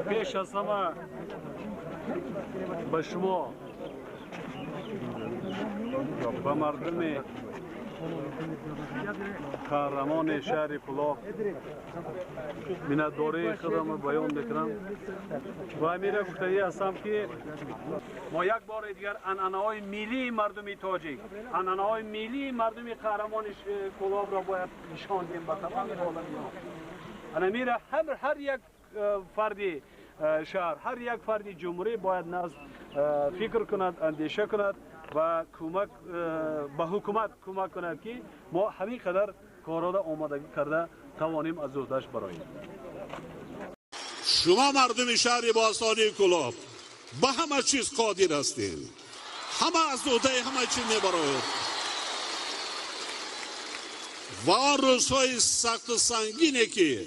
پیش از همه به شما به مردم قهرمان شهر کلاخ منتداری خودم بیان میکنم و امیر گفتگی هستم که ما یک بار دیگر انعنه‌های ملی مردم تاجیک، انعنه‌های ملی مردم قهرمان کلاخ را باید نشان دهیم به تمام عالمیان. امیر هر یک فردی شهر، هر یک فردی جمهوری باید ناز فکر کند، اندیشه کند و کمک به حکومت کمک کند که ما همین قدر کارا را آمادگی کرده توانیم از دست براییم. شما مردم شهر باستانی کلاخ به همه چیز قادر هستید، همه از عهده همه چیز میبرید و آن روزهای سخت و سنگینی که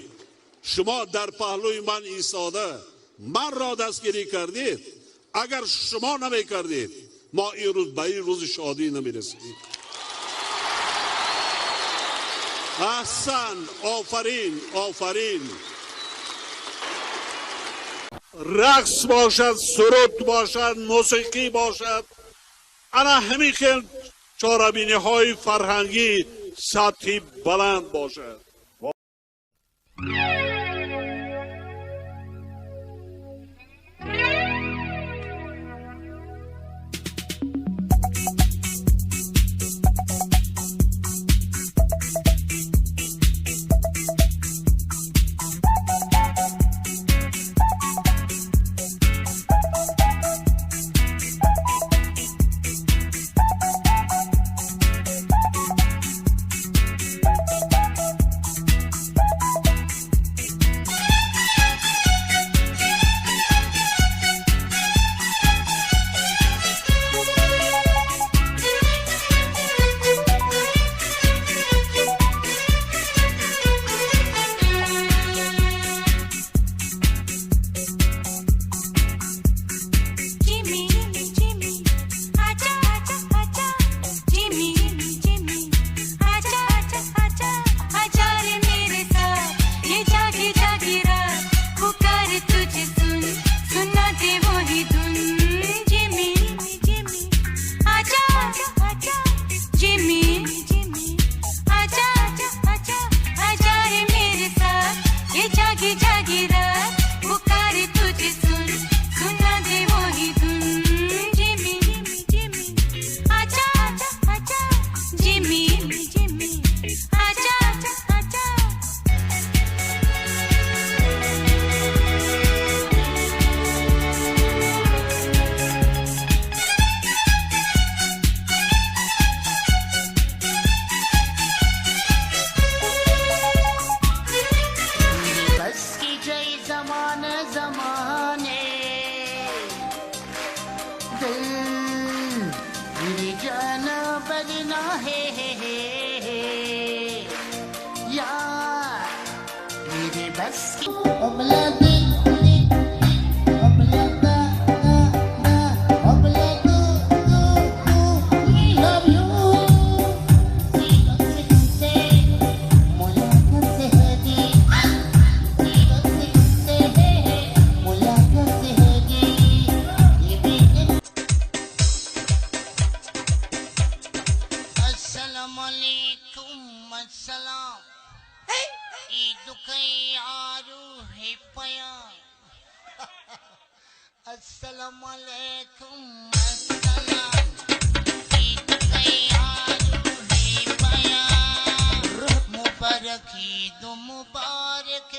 شما در پهلوی من ایستاده من را دستگیری کردید، اگر شما نمی کردید ما این روز به این روز شادی نمی رسید. احسن، آفرین، آفرین. رقص باشد، سرود باشد، موسیقی باشد، انا همین خیل چاربینی های فرهنگی سطحی بلند باشد. मुबारक ईद मुबारक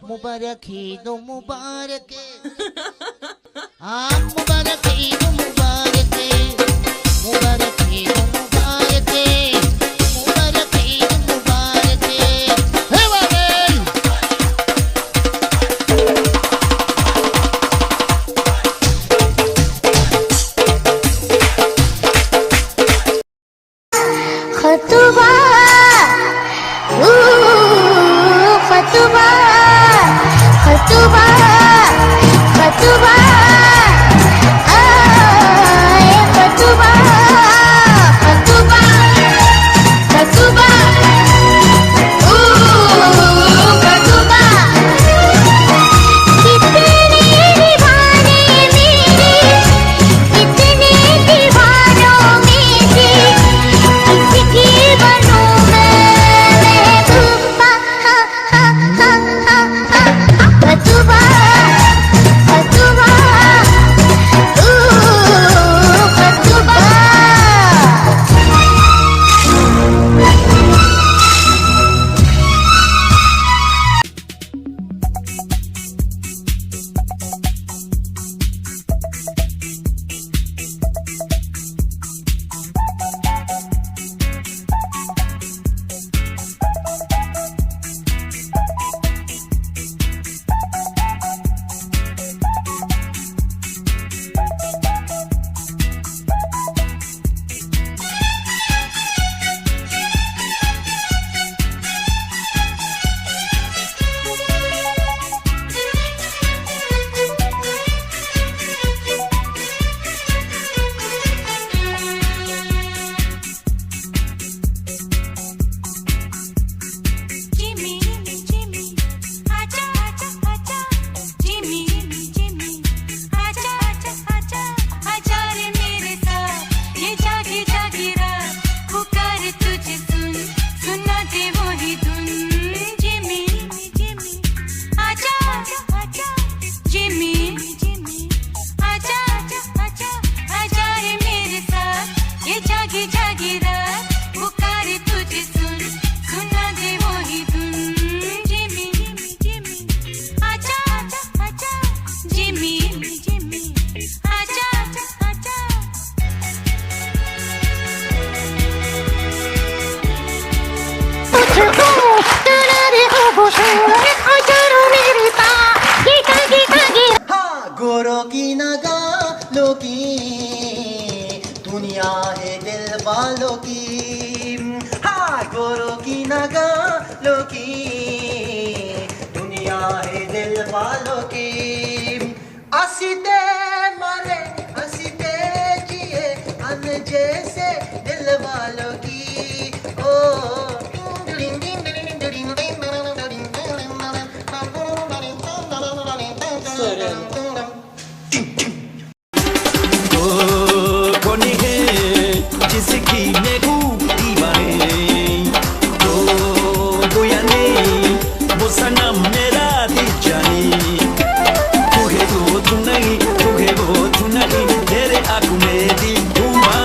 मुबारक ईद मुबारक मुबारक ईद मुबारक मुबारक ईद मुबारक हे वाले खतवा की नगा लो की दुनिया है दिल वालों की हंसते मरे हंसते जिए अन जैसे दिल वालों की ओ कोनी है जिसकी नेगू दीवाने तो गोया ने वो सनम मेरा दिल जानी तू है वो तू नहीं तेरे आंखों में दिल धुआ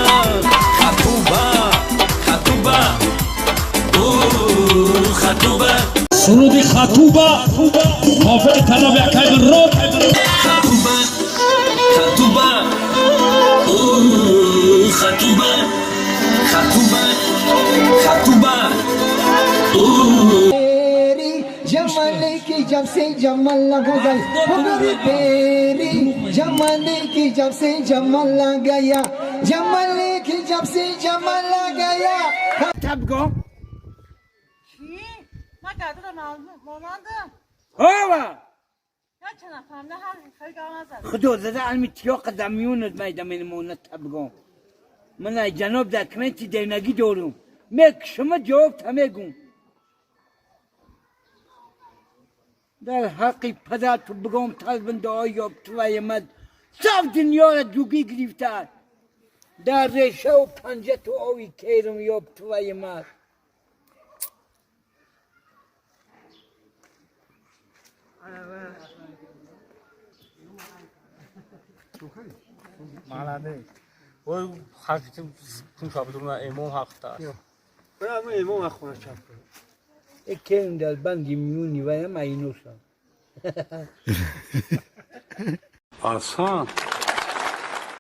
खातूबा खातूबा ओ खातूबा सुनो दी खातूबा खौफे थना व्याख्या कर रो खातूबा खातूबा ओ खातूबा खातूबा खातूबा ओ जमाने की जब से जमल लगा गया मेरी तेरी जमाने की जब से जमल लग गया जमाने की जब से जमल लग गया तब गो ما قاعدة مونانده هو يا كنا فهمنا هل خلق نزل خدو زاد على تيو قداميون ما يدمن مونت تبقون من جنوب دا كمنتي ديناگی دورم مك شما جواب تمگون در حقی پدر تو بگم طلبن دعای یاب توی مد صاف دنیا را دوگی گرفتار در ریشه و پنجه تو آوی کیرم یاب توی مد مالانه و حق تون شابتون امام حق داشت برای من امام خونه چپ کنم اکیم در بندی میونی و هم اینوشم آسان